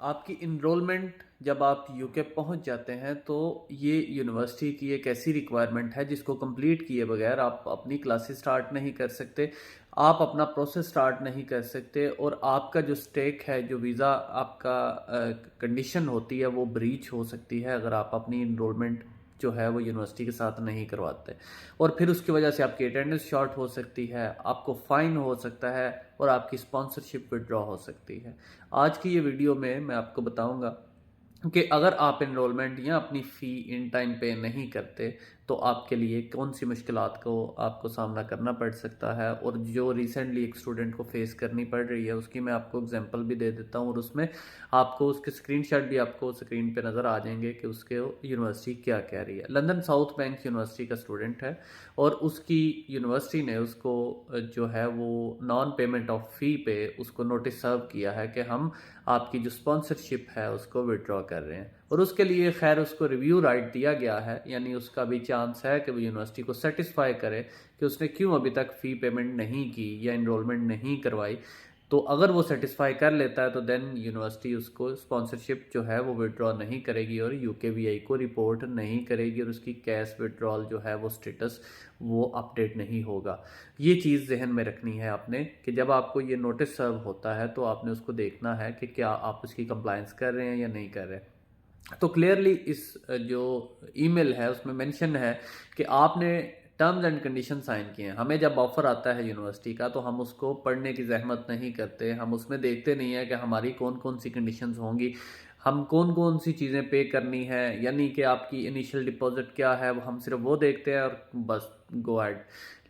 आपकी इनरोलमेंट जब आप यूके पहुंच जाते हैं तो ये यूनिवर्सिटी की एक ऐसी रिक्वायरमेंट है जिसको कंप्लीट किए बगैर आप अपनी क्लासेस स्टार्ट नहीं कर सकते। आप अपना प्रोसेस स्टार्ट नहीं कर सकते और आपका जो स्टेक है, जो वीज़ा आपका कंडीशन होती है, वो ब्रीच हो सकती है अगर आप अपनी इनरोलमेंट जो है वो यूनिवर्सिटी के साथ नहीं करवाते। और फिर उसकी वजह से आपकी अटेंडेंस शॉर्ट हो सकती है, आपको फ़ाइन हो सकता है और आपकी स्पॉन्सरशिप विड्रॉ हो सकती है। आज की ये वीडियो में मैं आपको बताऊंगा कि अगर आप इनरोलमेंट या अपनी फ़ी इन टाइम पे नहीं करते तो आपके लिए कौन सी मुश्किलात को आपको सामना करना पड़ सकता है, और जो रिसेंटली एक स्टूडेंट को फेस करनी पड़ रही है उसकी मैं आपको एग्जांपल भी दे देता हूँ, और उसमें आपको उसके स्क्रीनशॉट भी आपको स्क्रीन पे नज़र आ जाएंगे कि उसके यूनिवर्सिटी क्या कह रही है। लंदन साउथ बैंक यूनिवर्सिटी का स्टूडेंट है और उसकी यूनिवर्सिटी ने उसको जो है वो नॉन पेमेंट ऑफ फ़ी पे उसको नोटिस सर्व किया है कि हम आपकी जो स्पॉन्सरशिप है उसको विड्रॉ कर रहे हैं, और उसके लिए खैर उसको रिव्यू राइट दिया गया है, यानी उसका भी चांस है कि वो यूनिवर्सिटी को सेटिस्फाई करे कि उसने क्यों अभी तक फ़ी पेमेंट नहीं की या इनरोलमेंट नहीं करवाई। तो अगर वो सेटिस्फाई कर लेता है तो देन यूनिवर्सिटी उसको स्पॉन्सरशिप जो है वो विड्रॉ नहीं करेगी और यूकेवीआई को रिपोर्ट नहीं करेगी, और उसकी कैश विड्रॉल जो है वो स्टेटस वो अपडेट नहीं होगा। ये चीज़ जहन में रखनी है आपने कि जब आपको ये नोटिस सर्व होता है तो आपने उसको देखना है कि क्या आप उसकी कंप्लायंस कर रहे हैं या नहीं कर रहे। तो क्लियरली इस जो ईमेल है उसमें मेंशन है कि आपने टर्म्स एंड कंडीशन साइन किए हैं। हमें जब ऑफर आता है यूनिवर्सिटी का तो हम उसको पढ़ने की जहमत नहीं करते, हम उसमें देखते नहीं है कि हमारी कौन कौन सी कंडीशंस होंगी, हम कौन कौन सी चीज़ें पे करनी है, यानी कि आपकी इनिशियल डिपॉजिट क्या है, हम सिर्फ वो देखते हैं और बस गो अहेड।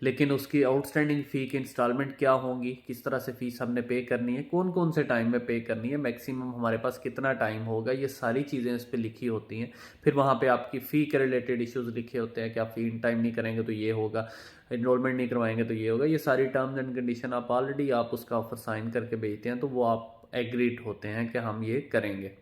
लेकिन उसकी आउटस्टैंडिंग फ़ी की इंस्टॉलमेंट क्या होंगी, किस तरह से फ़ीस हमने पे करनी है, कौन कौन से टाइम में पे करनी है, मैक्सिमम हमारे पास कितना टाइम होगा, ये सारी चीज़ें इस पर लिखी होती हैं। फिर वहाँ पे आपकी फ़ी के रिलेटेड इश्यूज़ लिखे होते हैं कि आप फ़ी इन टाइम नहीं करेंगे तो ये होगा, इनरोलमेंट नहीं करवाएंगे तो ये होगा। ये सारी टर्म्स एंड कंडीशन आप ऑलरेडी आप उसका ऑफर साइन करके भेजते हैं तो वो आप एग्रीड होते हैं कि हम ये करेंगे।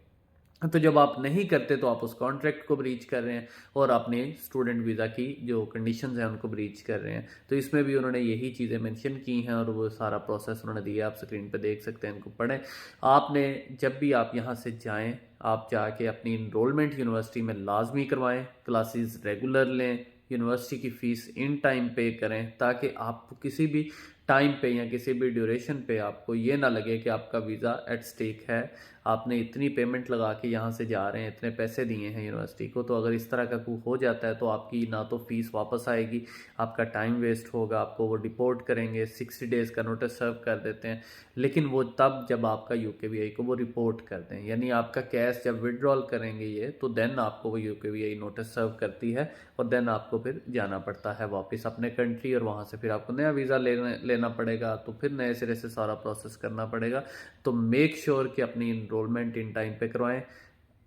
तो जब आप नहीं करते तो आप उस कॉन्ट्रैक्ट को ब्रीच कर रहे हैं और अपने स्टूडेंट वीज़ा की जो कंडीशंस हैं उनको ब्रीच कर रहे हैं। तो इसमें भी उन्होंने यही चीज़ें मेंशन की हैं और वो सारा प्रोसेस उन्होंने दिया, आप स्क्रीन पे देख सकते हैं, इनको पढ़ें। आपने जब भी आप यहाँ से जाएं, आप जाके अपनी इनरोलमेंट यूनिवर्सिटी में लाजमी करवाएं, क्लासेस रेगुलर लें, यूनिवर्सिटी की फ़ीस इन टाइम पे करें, ताकि आपको किसी भी टाइम पे या किसी भी ड्यूरेशन पे आपको ये ना लगे कि आपका वीज़ा एट स्टेक है। आपने इतनी पेमेंट लगा के यहाँ से जा रहे हैं, इतने पैसे दिए हैं यूनिवर्सिटी को, तो अगर इस तरह का कुछ हो जाता है तो आपकी ना तो फ़ीस वापस आएगी, आपका टाइम वेस्ट होगा, आपको वो डिपोर्ट करेंगे, 60 डेज़ का नोटिस सर्व कर देते हैं। लेकिन वो तब जब आपका यूकेवीआई को वो रिपोर्ट कर दें, यानी आपका कैश जब विड्रॉल करेंगे ये, तो देन आपको वो यूकेवीआई नोटिस सर्व करती है और देन आपको फिर जाना पड़ता है वापस अपने कंट्री, और वहाँ से फिर आपको नया वीज़ा लेना पड़ेगा, तो फिर नए सिरे से सारा प्रोसेस करना पड़ेगा। तो मेक श्योर कि अपनी इनरोलमेंट इन टाइम पे करवाएं,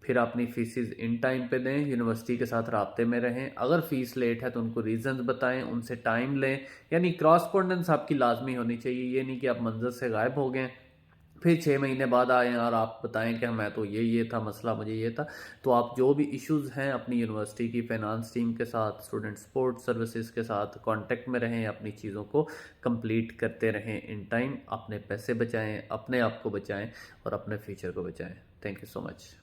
फिर अपनी फीसिस इन टाइम पे दें, यूनिवर्सिटी के साथ राब्ते में रहें, अगर फ़ीस लेट है तो उनको रीजंस बताएं, उनसे टाइम लें, यानी क्रॉसपोंडेंस आपकी लाजमी होनी चाहिए। ये नहीं कि आप मंजर से गायब हो गए फिर 6 महीने बाद आए और आप बताएं कि मैं तो ये था मसला, मुझे ये था। तो आप जो भी इश्यूज़ हैं अपनी यूनिवर्सिटी की फाइनेंस टीम के साथ, स्टूडेंट सपोर्ट सर्विसेज के साथ कांटेक्ट में रहें, अपनी चीज़ों को कंप्लीट करते रहें इन टाइम, अपने पैसे बचाएं, अपने आप को बचाएं और अपने फ्यूचर को बचाएं। Thank you so much.